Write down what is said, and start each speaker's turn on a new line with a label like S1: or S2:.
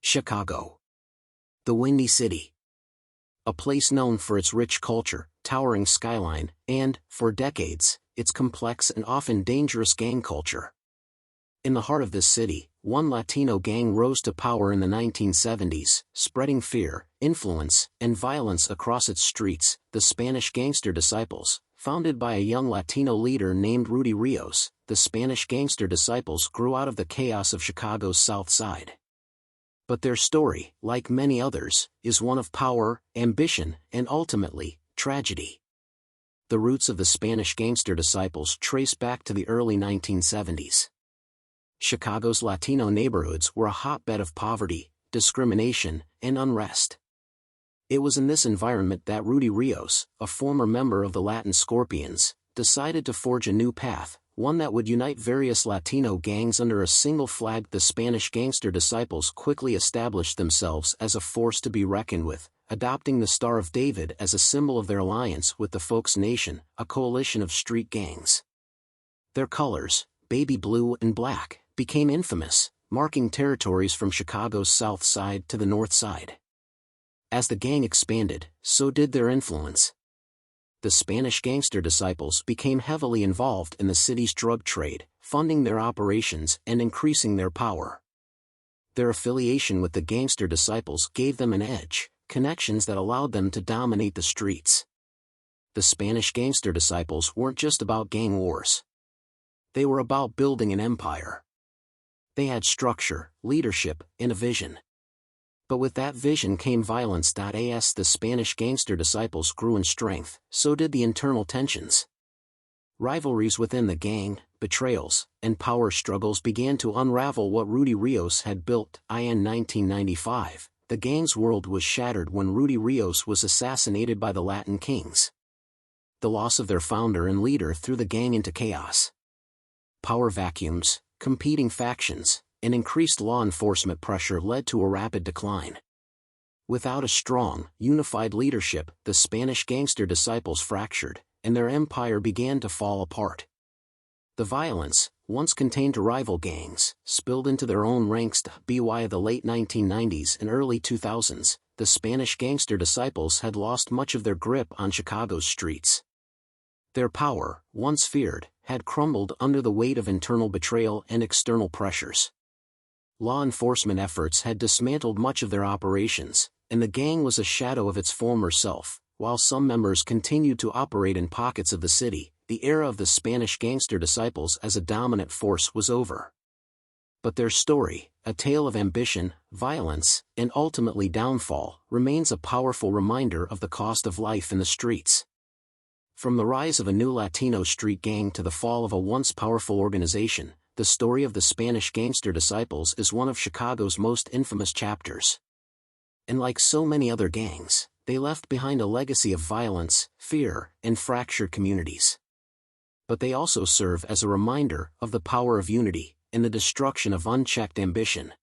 S1: Chicago. The Windy City. A place known for its rich culture, towering skyline, and, for decades, its complex and often dangerous gang culture. In the heart of this city, one Latino gang rose to power in the 1970s, spreading fear, influence, and violence across its streets, the Spanish Gangster Disciples. Founded by a young Latino leader named Rudy Rios, the Spanish Gangster Disciples grew out of the chaos of Chicago's South Side. But their story, like many others, is one of power, ambition, and ultimately, tragedy. The roots of the Spanish Gangster Disciples trace back to the early 1970s. Chicago's Latino neighborhoods were a hotbed of poverty, discrimination, and unrest. It was in this environment that Rudy Rios, a former member of the Latin Scorpions, decided to forge a new path, one that would unite various Latino gangs under a single flag. The Spanish Gangster Disciples quickly established themselves as a force to be reckoned with, adopting the Star of David as a symbol of their alliance with the Folks Nation, a coalition of street gangs. Their colors, baby blue and black, became infamous, marking territories from Chicago's South Side to the North Side. As the gang expanded, so did their influence. The Spanish Gangster Disciples became heavily involved in the city's drug trade, funding their operations and increasing their power. Their affiliation with the Gangster Disciples gave them an edge, connections that allowed them to dominate the streets. The Spanish Gangster Disciples weren't just about gang wars. They were about building an empire. They had structure, leadership, and a vision. But with that vision came violence. As the Spanish Gangster Disciples grew in strength, so did the internal tensions. Rivalries within the gang, betrayals, and power struggles began to unravel what Rudy Rios had built. In 1995, the gang's world was shattered when Rudy Rios was assassinated by the Latin Kings. The loss of their founder and leader threw the gang into chaos. Power vacuums, competing factions, and increased law enforcement pressure led to a rapid decline. Without a strong, unified leadership, the Spanish Gangster Disciples fractured, and their empire began to fall apart. The violence, once contained to rival gangs, spilled into their own ranks. By the late 1990s and early 2000s, the Spanish Gangster Disciples had lost much of their grip on Chicago's streets. Their power, once feared, had crumbled under the weight of internal betrayal and external pressures. Law enforcement efforts had dismantled much of their operations, and the gang was a shadow of its former self. While some members continued to operate in pockets of the city, the era of the Spanish Gangster Disciples as a dominant force was over. But their story, a tale of ambition, violence, and ultimately downfall, remains a powerful reminder of the cost of life in the streets. From the rise of a new Latino street gang to the fall of a once powerful organization, the story of the Spanish Gangster Disciples is one of Chicago's most infamous chapters. And like so many other gangs, they left behind a legacy of violence, fear, and fractured communities. But they also serve as a reminder of the power of unity and the destruction of unchecked ambition.